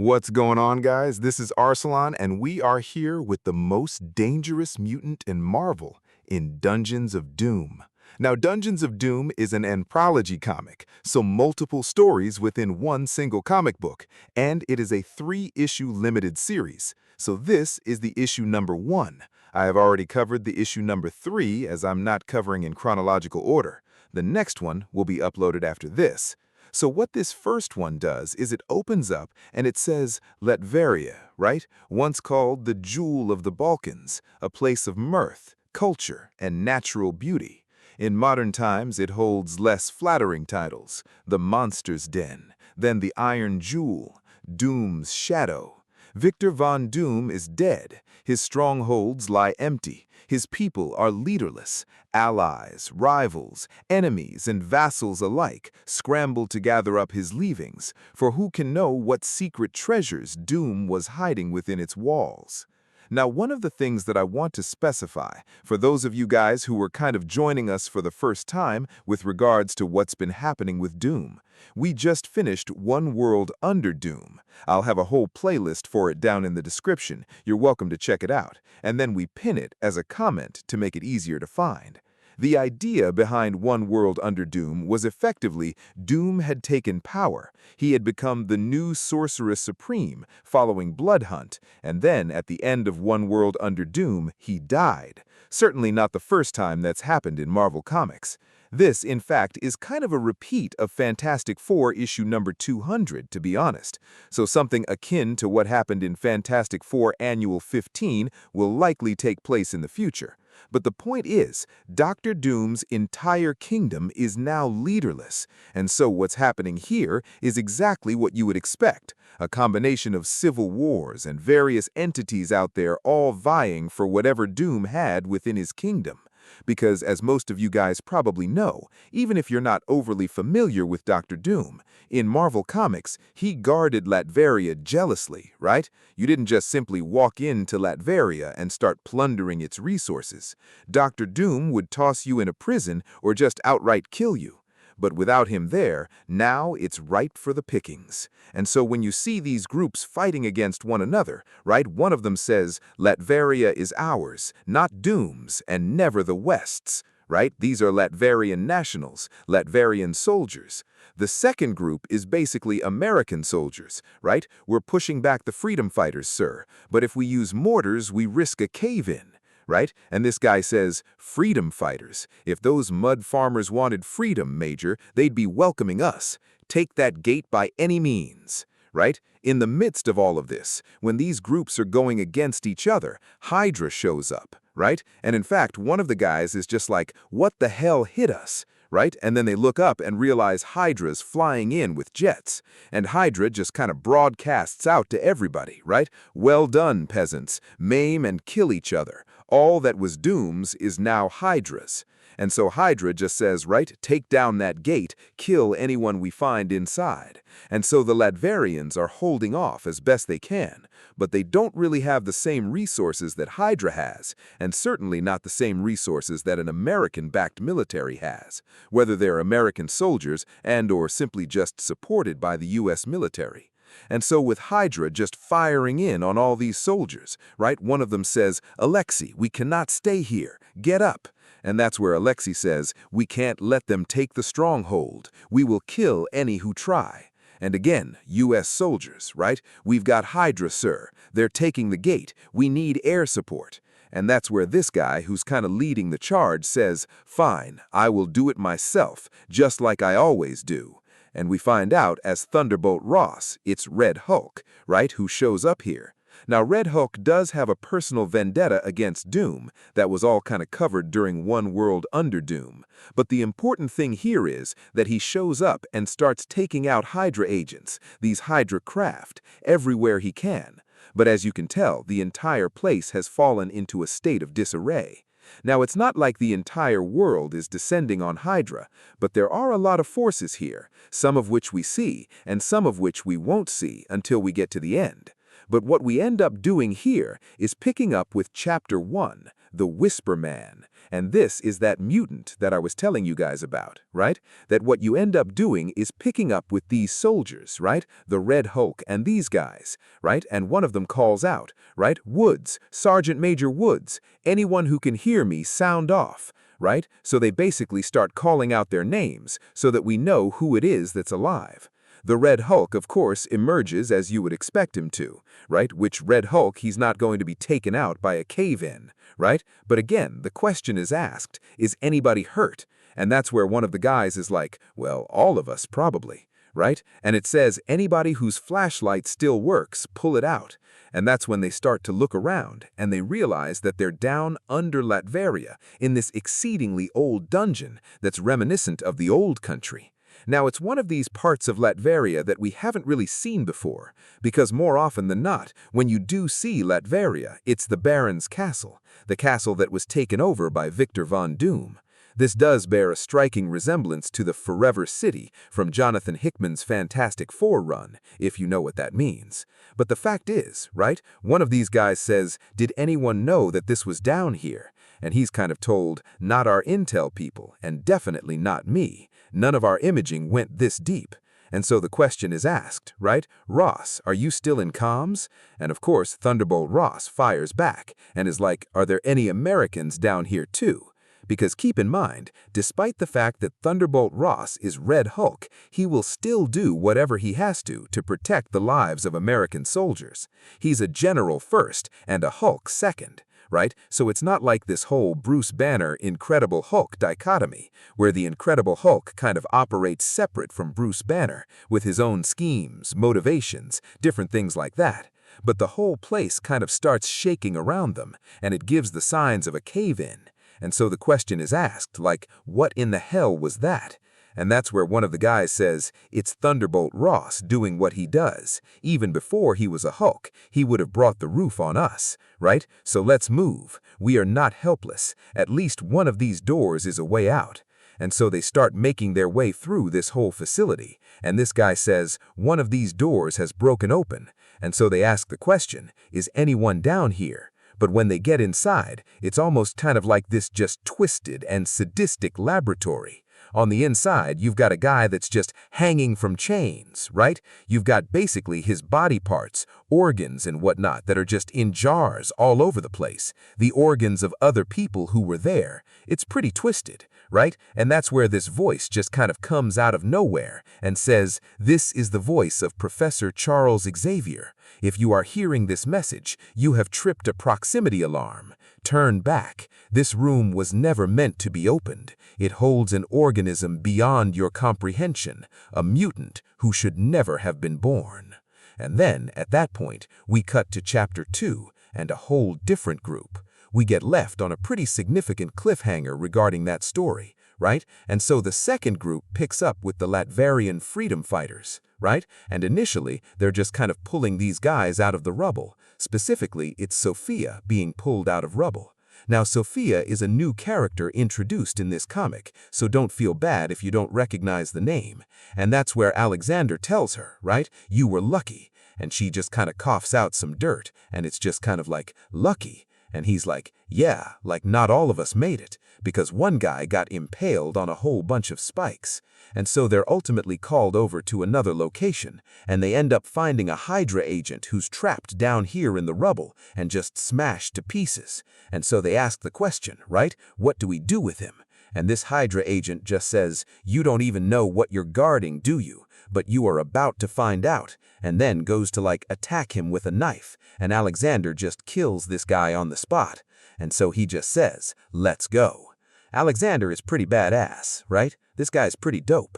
What's going on, guys? This is Arsalan, and we are here with the most dangerous mutant in Marvel in Dungeons of Doom. Now, Dungeons of Doom is an anthology comic, so multiple stories within one single comic book, and it is a 3-issue limited series. So this is the issue number 1. I have already covered the issue number 3 as I'm not covering in chronological order. The next one will be uploaded after this. So what this first one does is it opens up and it says Latveria, right? Once called the Jewel of the Balkans, a place of mirth, culture, and natural beauty. In modern times, it holds less flattering titles, the Monster's Den, then the Iron Jewel, Doom's Shadow. Victor Von Doom is dead. His strongholds lie empty. His people are leaderless. Allies, rivals, enemies, and vassals alike scramble to gather up his leavings, for who can know what secret treasures Doom was hiding within its walls? Now, one of the things that I want to specify, for those of you guys who were kind of joining us for the first time with regards to what's been happening with Doom, we just finished One World Under Doom. I'll have a whole playlist for it down in the description. You're welcome to check it out. And then we pin it as a comment to make it easier to find. The idea behind One World Under Doom was effectively Doom had taken power. He had become the new Sorcerer Supreme following Blood Hunt, and then at the end of One World Under Doom, he died. Certainly not the first time that's happened in Marvel Comics. This, in fact, is kind of a repeat of Fantastic Four issue number 200, to be honest. So something akin to what happened in Fantastic Four Annual 15 will likely take place in the future. But the point is, Dr. Doom's entire kingdom is now leaderless, and so what's happening here is exactly what you would expect, a combination of civil wars and various entities out there all vying for whatever Doom had within his kingdom. Because, as most of you guys probably know, even if you're not overly familiar with Dr. Doom, in Marvel Comics, he guarded Latveria jealously, right? You didn't just simply walk into Latveria and start plundering its resources. Dr. Doom would toss you in a prison or just outright kill you. But without him there, now it's ripe for the pickings. And so when you see these groups fighting against one another, right, one of them says, Latveria is ours, not Doom's, and never the West's, right? These are Latverian nationals, Latverian soldiers. The second group is basically American soldiers, right? We're pushing back the freedom fighters, sir, but if we use mortars, we risk a cave-in. Right? And this guy says, freedom fighters. If those mud farmers wanted freedom, Major, they'd be welcoming us. Take that gate by any means. Right? In the midst of all of this, when these groups are going against each other, Hydra shows up, right? And in fact, one of the guys is just like, what the hell hit us? Right? And then they look up and realize Hydra's flying in with jets. And Hydra just kind of broadcasts out to everybody, right? Well done, peasants. Maim and kill each other. All that was Doom's is now Hydra's. And so Hydra just says, right, take down that gate, kill anyone we find inside. And so the Latverians are holding off as best they can, but they don't really have the same resources that Hydra has, and certainly not the same resources that an American-backed military has, whether they're American soldiers and/or simply just supported by the U.S. military. And so with Hydra just firing in on all these soldiers, right, one of them says, Alexei, we cannot stay here. Get up. And that's where Alexei says, we can't let them take the stronghold. We will kill any who try. And again, U.S. soldiers, right? We've got Hydra, sir. They're taking the gate. We need air support. And that's where this guy, who's kind of leading the charge, says, fine, I will do it myself, just like I always do. And we find out as Thunderbolt Ross, it's Red Hulk, right, who shows up here. Now, Red Hulk does have a personal vendetta against Doom that was all kind of covered during One World Under Doom. But the important thing here is that he shows up and starts taking out Hydra agents, these Hydra craft, everywhere he can. But as you can tell, the entire place has fallen into a state of disarray. Now, it's not like the entire world is descending on Hydra, but there are a lot of forces here, some of which we see, and some of which we won't see until we get to the end. But what we end up doing here is picking up with Chapter 1, the Whisper Man. And this is that mutant that I was telling you guys about, right? That what you end up doing is picking up with these soldiers, right? The Red Hulk and these guys, right? And one of them calls out, right? Woods, Sergeant Major Woods, anyone who can hear me, sound off, right? So they basically start calling out their names so that we know who it is that's alive. The Red Hulk, of course, emerges as you would expect him to, right? Which Red Hulk, he's not going to be taken out by a cave-in, right? But again, the question is asked, is anybody hurt? And that's where one of the guys is like, well, all of us probably, right? And it says, anybody whose flashlight still works, pull it out. And that's when they start to look around, and they realize that they're down under Latveria in this exceedingly old dungeon that's reminiscent of the old country. Now, it's one of these parts of Latveria that we haven't really seen before, because more often than not, when you do see Latveria, it's the Baron's castle, the castle that was taken over by Victor von Doom. This does bear a striking resemblance to the Forever City from Jonathan Hickman's Fantastic Four run, if you know what that means. But the fact is, right, one of these guys says, did anyone know that this was down here? And he's kind of told, not our intel people, and definitely not me. None of our imaging went this deep. And so the question is asked, right? Ross, are you still in comms? And of course, Thunderbolt Ross fires back and is like, are there any Americans down here too? Because keep in mind, despite the fact that Thunderbolt Ross is Red Hulk, he will still do whatever he has to protect the lives of American soldiers. He's a general first and a Hulk second. Right? So it's not like this whole Bruce Banner Incredible Hulk dichotomy, where the Incredible Hulk kind of operates separate from Bruce Banner, with his own schemes, motivations, different things like that. But the whole place kind of starts shaking around them, and it gives the signs of a cave-in. And so the question is asked, like, what in the hell was that? And that's where one of the guys says, it's Thunderbolt Ross doing what he does. Even before he was a Hulk, he would have brought the roof on us, right? So let's move. We are not helpless. At least one of these doors is a way out. And so they start making their way through this whole facility. And this guy says, one of these doors has broken open. And so they ask the question, is anyone down here? But when they get inside, it's almost kind of like this just twisted and sadistic laboratory. On the inside, you've got a guy that's just hanging from chains, right? You've got basically his body parts, organs and whatnot that are just in jars all over the place. The organs of other people who were there. It's pretty twisted, right? And that's where this voice just kind of comes out of nowhere and says, this is the voice of Professor Charles Xavier. If you are hearing this message, you have tripped a proximity alarm. Turn back. This room was never meant to be opened. It holds an organism beyond your comprehension, a mutant who should never have been born. And then, at that point, we cut to Chapter 2 and a whole different group. We get left on a pretty significant cliffhanger regarding that story, right? And so the second group picks up with the Latverian freedom fighters, right? And initially, they're just kind of pulling these guys out of the rubble. Specifically, it's Sophia being pulled out of rubble. Now, Sophia is a new character introduced in this comic, so don't feel bad if you don't recognize the name. And that's where Alexander tells her, right? You were lucky. And she just kind of coughs out some dirt, and it's just kind of like, lucky. And he's like, yeah, like not all of us made it, because one guy got impaled on a whole bunch of spikes. And so they're ultimately called over to another location, and they end up finding a Hydra agent who's trapped down here in the rubble and just smashed to pieces. And so they ask the question, right? What do we do with him? And this Hydra agent just says, you don't even know what you're guarding, do you? But you are about to find out, and then goes to like attack him with a knife, and Alexander just kills this guy on the spot. And so he just says, let's go. Alexander is pretty badass, right? This guy's pretty dope.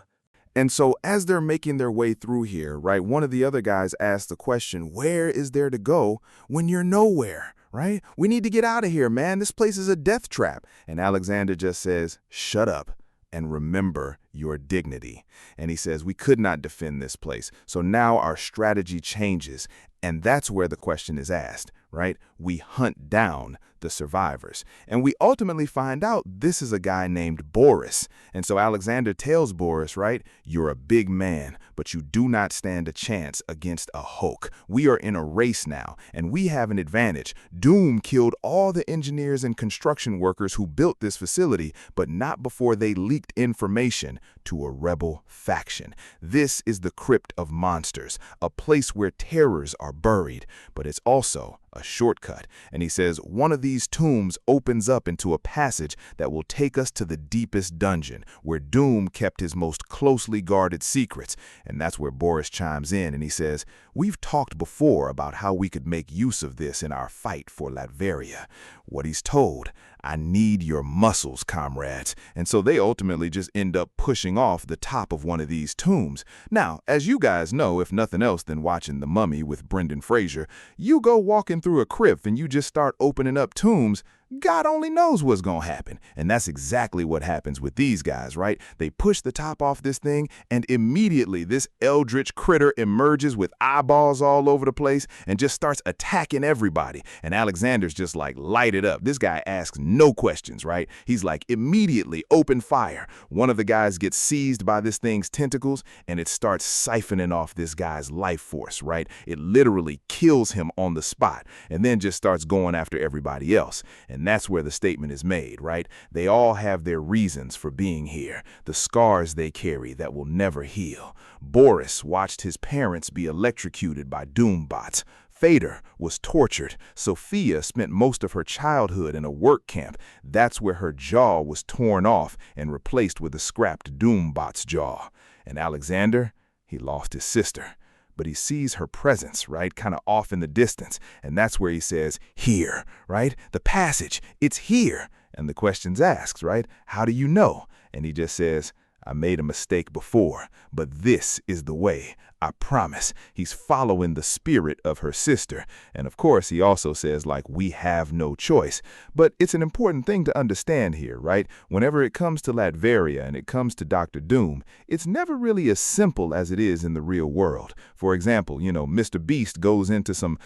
And so as they're making their way through here, right, one of the other guys asks the question, where is there to go when you're nowhere, right? We need to get out of here, man. This place is a death trap. And Alexander just says, shut up and remember your dignity. And he says, we could not defend this place. So now our strategy changes. And that's where the question is asked, right? We hunt down the survivors. And we ultimately find out this is a guy named Boris. And so Alexander tells Boris, right, you're a big man, but you do not stand a chance against a Hulk. We are in a race now, and we have an advantage. Doom killed all the engineers and construction workers who built this facility, but not before they leaked information to a rebel faction. This is the Crypt of Monsters, a place where terrors are buried, but it's also a shortcut. And he says one of these tombs opens up into a passage that will take us to the deepest dungeon, where Doom kept his most closely guarded secrets. And that's where Boris chimes in and he says, we've talked before about how we could make use of this in our fight for Latveria. What he's told, I need your muscles, comrades. And so they ultimately just end up pushing off the top of one of these tombs. Now, as you guys know, if nothing else than watching The Mummy with Brendan Fraser, you go walking through a crypt and you just start opening up tombs, God only knows what's gonna happen. And that's exactly what happens with these guys, right? They push the top off this thing, and immediately this eldritch critter emerges with eyeballs all over the place and just starts attacking everybody. And Alexander's just like, light it up. This guy asks no questions, right? He's like, immediately open fire. One of the guys gets seized by this thing's tentacles, and it starts siphoning off this guy's life force, right? It literally kills him on the spot, and then just starts going after everybody else. And that's where the statement is made, right? They all have their reasons for being here, the scars they carry that will never heal. Boris watched his parents be electrocuted by Doombots. Fader was tortured. Sophia spent most of her childhood in a work camp. That's where her jaw was torn off and replaced with a scrapped Doombot's jaw. And Alexander, he lost his sister. But he sees her presence, right, kind of off in the distance. And that's where he says, here, right? The passage, it's here. And the question's asked, right? How do you know? And he just says, I made a mistake before, but this is the way. I promise. He's following the spirit of her sister. And of course, he also says, like, we have no choice. But it's an important thing to understand here, right? Whenever it comes to Latveria and it comes to Dr. Doom, it's never really as simple as it is in the real world. For example, Mr. Beast goes into some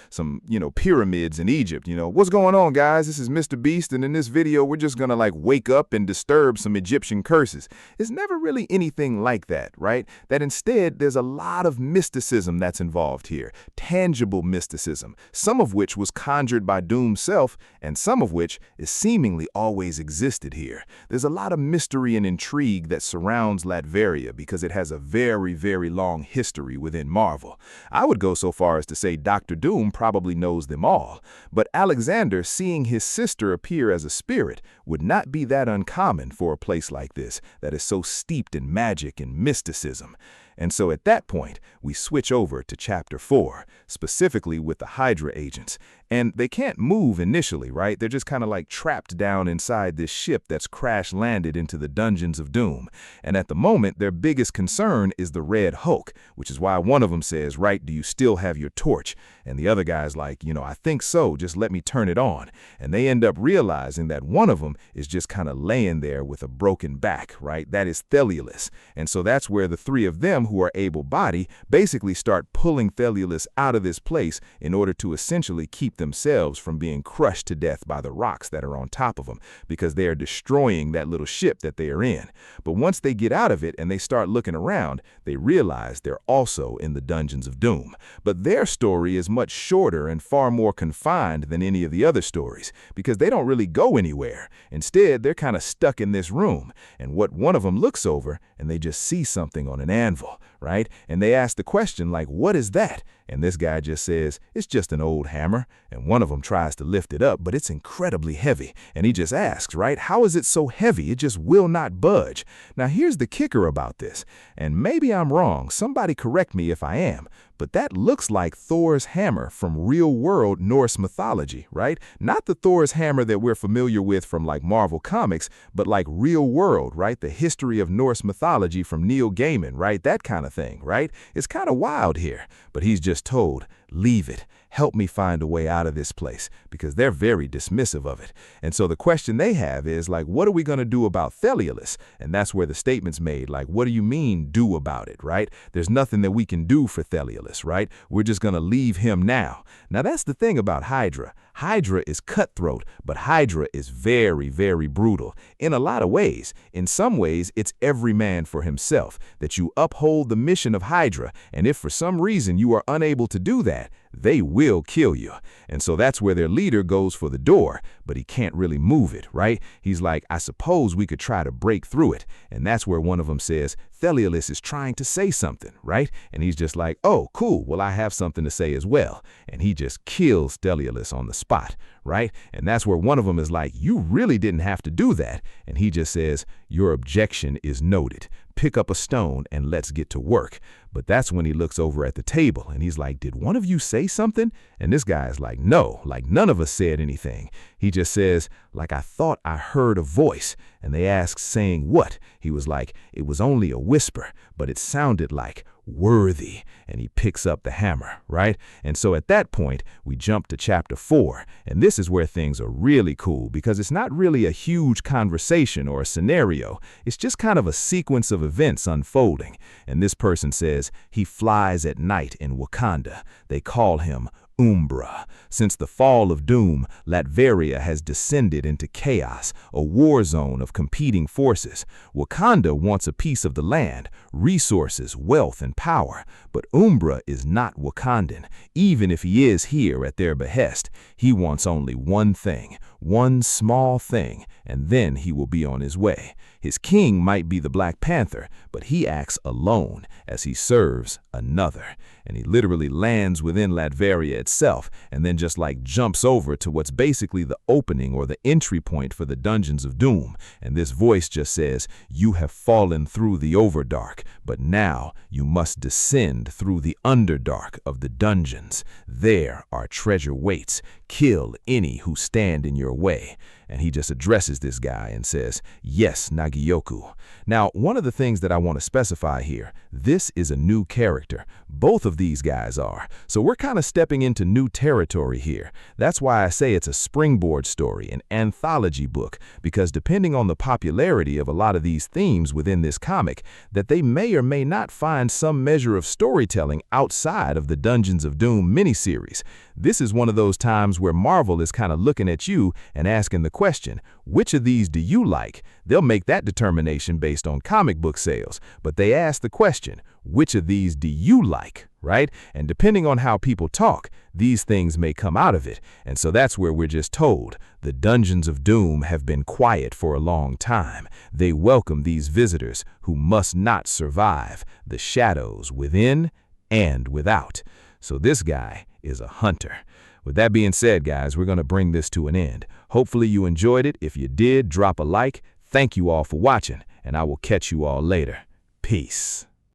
pyramids in Egypt. What's going on, guys? This is Mr. Beast, and in this video, we're just gonna wake up and disturb some Egyptian curses. It's never really anything like that, right? That instead, there's a lot of mysticism that's involved here, tangible mysticism, some of which was conjured by Doom's self, and some of which is seemingly always existed here. There's a lot of mystery and intrigue that surrounds Latveria because it has a very, very long history within Marvel. I would go so far as to say Dr. Doom probably knows them all, but Alexander seeing his sister appear as a spirit would not be that uncommon for a place like this that is so steeped in magic and mysticism. And so at that point, we switch over to Chapter 4, specifically with the Hydra agents. And they can't move initially, right? They're just kind of trapped down inside this ship that's crash-landed into the dungeons of Doom. And at the moment, their biggest concern is the Red Hulk, which is why one of them says, right, do you still have your torch? And the other guy's like, I think so, just let me turn it on. And they end up realizing that one of them is just kind of laying there with a broken back, right? That is Thelulus. And so that's where the three of them who are able-bodied basically start pulling Thelulus out of this place in order to essentially keep themselves from being crushed to death by the rocks that are on top of them, because they are destroying that little ship that they are in. But once they get out of it and they start looking around, they realize they're also in the dungeons of Doom. But their story is much shorter and far more confined than any of the other stories, because they don't really go anywhere. Instead, they're kind of stuck in this room, and what one of them looks over and they just see something on an anvil, right? And they ask the question, what is that? And this guy just says, it's just an old hammer. And one of them tries to lift it up, but it's incredibly heavy. And he just asks, right, how is it so heavy? It just will not budge. Now, here's the kicker about this. And maybe I'm wrong. Somebody correct me if I am. But that looks like Thor's hammer from real-world Norse mythology, right? Not the Thor's hammer that we're familiar with from Marvel Comics, but real-world, right? The history of Norse mythology from Neil Gaiman, right? That kind of thing, right? It's kind of wild here, but he's just told, leave it. Help me find a way out of this place, because they're very dismissive of it. And so the question they have is what are we going to do about Thelulus? And that's where the statement's made, what do you mean do about it, right? There's nothing that we can do for Thelulus, right? We're just going to leave him now. Now that's the thing about Hydra. Hydra is cutthroat, but Hydra is very, very brutal. In a lot of ways. In some ways, it's every man for himself, that you uphold the mission of Hydra, and if for some reason you are unable to do that, they will kill you. And so that's where their leader goes for the door, but he can't really move it, right? He's like, I suppose we could try to break through it. And that's where one of them says, Theliolus is trying to say something, right? And he's just like, oh, cool, well, I have something to say as well. And he just kills Theliolus on the spot, right? And that's where one of them is like, you really didn't have to do that. And he just says, your objection is noted. Pick up a stone and let's get to work. But that's when he looks over at the table and he's like, did one of you say something? And this guy is like, no, like none of us said anything. He just says, like, I thought I heard a voice. And they asked, saying what? He was like, it was only a whisper, but it sounded like worthy. And he picks up the hammer, right? And so at that point, we jump to chapter 4. And this is where things are really cool because it's not really a huge conversation or a scenario. It's just kind of a sequence of events unfolding. And this person says he flies at night in Wakanda. They call him Umbra. Since the fall of Doom, Latveria has descended into chaos, a war zone of competing forces. Wakanda wants a piece of the land, resources, wealth, and power. But Umbra is not Wakandan, even if he is here at their behest. He wants only one thing, one small thing, and then he will be on his way. His king might be the Black Panther, but he acts alone as he serves another. And he literally lands within Latveria itself and then just like jumps over to what's basically the opening or the entry point for the Dungeons of Doom. And this voice just says, you have fallen through the Overdark, but now you must descend through the Underdark of the dungeons. There our treasure waits. Kill any who stand in your way. And he just addresses this guy and says, yes, Nagioku. Now, one of the things that I want to specify here, this is a new character. Both of these guys are. So we're kind of stepping into new territory here. That's why I say it's a springboard story, an anthology book, because depending on the popularity of a lot of these themes within this comic, that they may or may not find some measure of storytelling outside of the Dungeons of Doom miniseries. This is one of those times where Marvel is kind of looking at you and asking the question, which of these do you like? They'll make that determination based on comic book sales, but they ask the question, which of these do you like, right? And depending on how people talk, these things may come out of it. And so that's where we're just told, the Dungeons of Doom have been quiet for a long time. They welcome these visitors who must not survive the shadows within and without. So this guy is a hunter. With that being said, guys, we're going to bring this to an end. Hopefully you enjoyed it. If you did, drop a like. Thank you all for watching, and I will catch you all later. Peace.